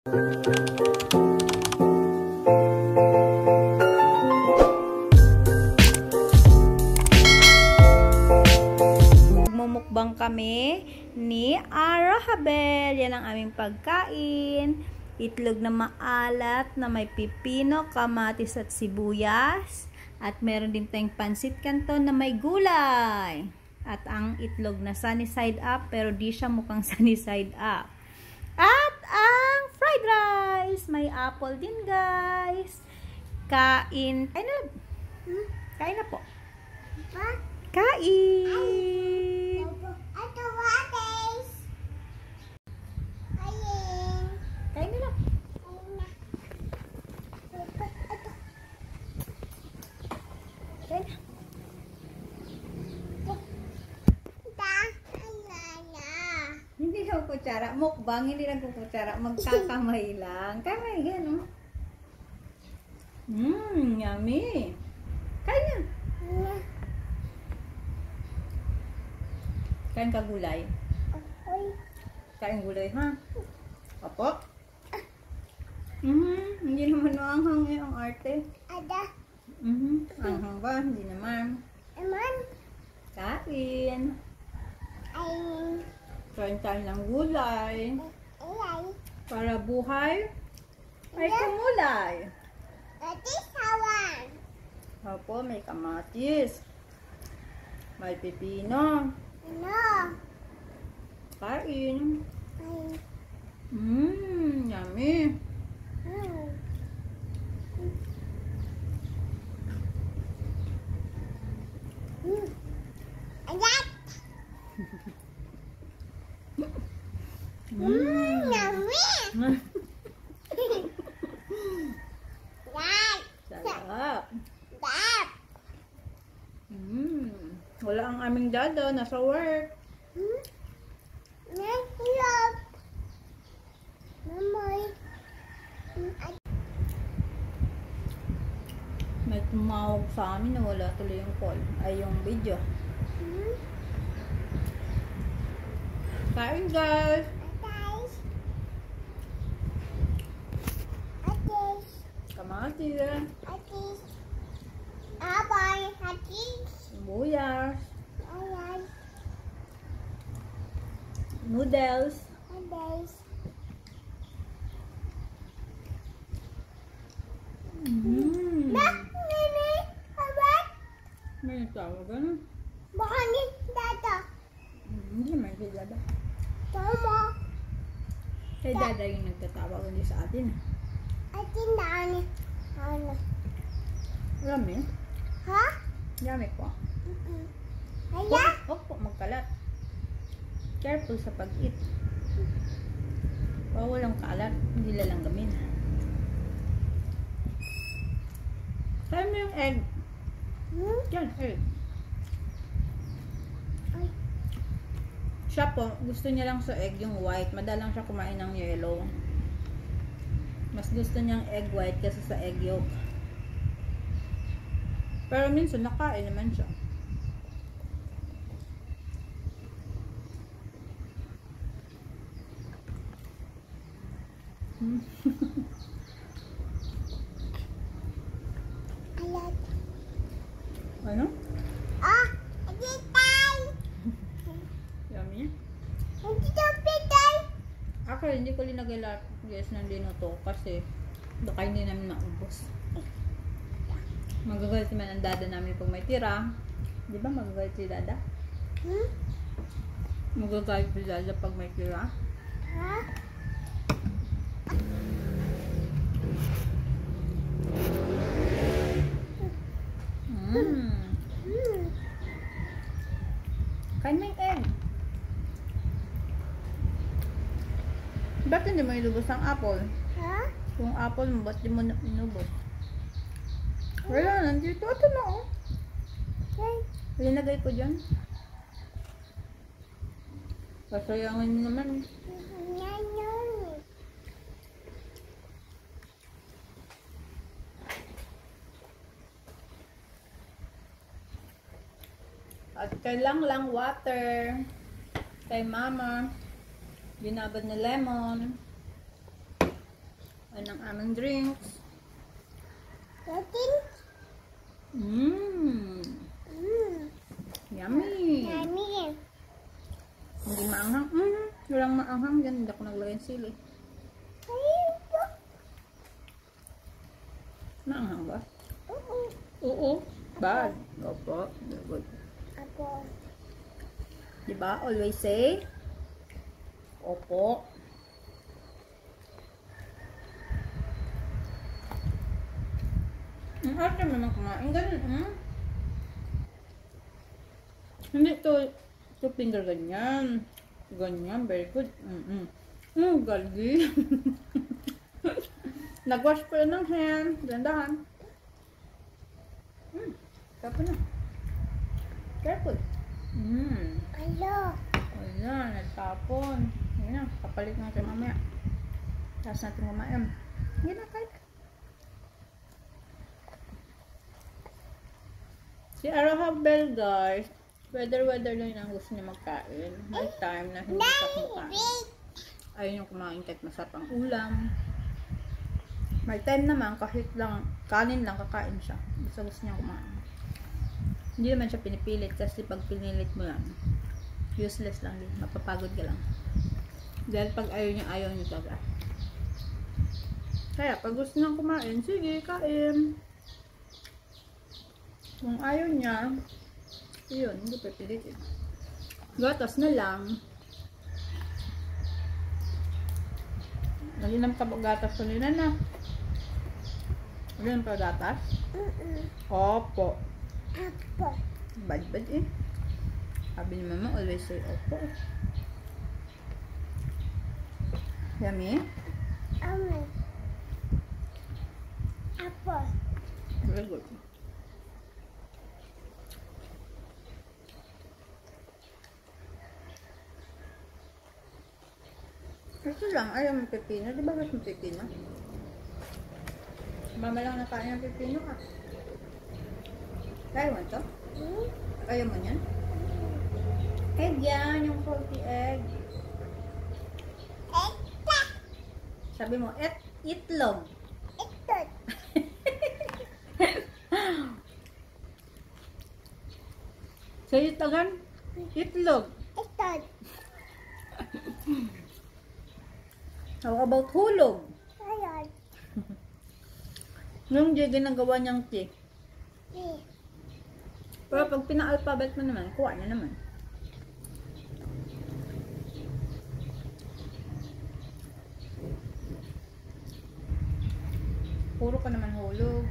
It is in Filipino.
Magmumukbang kami ni Arahabel. Yan ang aming pagkain. Itlog na maalat na may pipino, kamatis at sibuyas. At meron din tayong pansit canton na may gulay. At ang itlog na sunny side up, pero di siya mukhang sunny side up. At ang fried rice. May apple din, guys. Kain. Ay na. Kain na po. Kain. Kain na lang. Kain na. Hindi lang kutsara. Mukbang, hindi lang kutsara. Magkakamay lang. Kamay, yan, oh. Yummy. Kain na. Kain ka gulay. Kain gulay, ha? Opo. Hindi naman anghang eh, ang arte. Anghang ba? Hindi naman. Kain. Kain tayo ng gulay. Para buhay ay kumulay. Opo, may kamatis. May pipino. Kain. Yummy. Sarap. Wala ang aming dada, nasa work. May tumawag sa amin na wala tuloy yung call. Ay, yung video. Kain, guys. Kamatis. Sibuyas. Noodles. May tawag ka na? Hindi naman kay Dada. Kay Dada yung nagtatawag, hindi sa atin. Rami? Rami po. Huwag po magkalat. Careful sa pag-eat. Pag walang kalat, hindi lalanggamin. Kaya mo yung egg. Yan, egg. Siya po, gusto niya lang sa egg yung white. Madalang siya kumain ng yellow. Mas gusto niyang egg white kasi sa egg yolk. Pero minsan nakain naman siya. Ano? Yummy? Ako hindi ko linagay lahat guys ng linuto kasi baka hindi namin maubos. Magagalit naman ang dada namin pag may tira. Di ba magagalit si dada? Magagalit si dada pag may tira? Kain mo yung egg. Ba't hindi mo ilubos ang apple? Kung apple mo, ba't di mo inubos? Wala, nandito. Ito na, oh. Linagay ko dyan. Pasayangin naman. At kailang lang water. Kay mama. Binabad na lemon. Ano ang aming drinks? Natin. Mmm. Yummy. Yummy. Hindi maanghang. Walang maanghang dyan. Hindi ako naglagay ng sili. Maanghang ba? Oo. Bad. Opo. Good. Ako. Diba? Always say, opo. Ang arte mo naman kumain. Ganun, Hindi to finger ganyan. Ganyan. Very good. Galgi. Nag-wash pa ng hand. Gandahan. Tapos na. Careful. Hello. Ayan, nagtapon. Ayan na, kapalit natin mamaya. Tapos natin kumain. Ayan na, kahit. Si Arahabel, guys, weather lang ang gusto niya magkain. May time na hindi siya kumakain. Ayun yung kumain kahit masarap ang ulam. May time naman, kahit lang, kanin lang, kakain siya. Gusto niya kumain. Hindi naman siya pinipilit kasi pag pinilit mo yan, useless lang din. Mapapagod ka lang. Dahil pag ayaw niya talaga. Kaya pag gusto niyang kumain, sige, kain. Kung ayaw niya, yun, hindi pipilitin. Gatas na lang. Nalinam ka ba gatas ko nila na? Nalinam ka gatas? Opo. Apo. Bad eh. Sabi ni mama, always say opo. Yummy? Apo. Very good. Ito lang, ayaw mo pepino. Di ba gusto mo pepino? Mama lang nakain ng pepino ka. Kaya mo ito? Ayaw mo yan? Egg yan, yung salty egg. Sabi mo, itlog. Itlog. Sa'yo tagan? Itlog. Itlog. How about hulog? Ayun. Yung ginagawa niyang tea. Pero pag pina-alphabet mo naman, kuha niya naman. Puro ka naman hulog.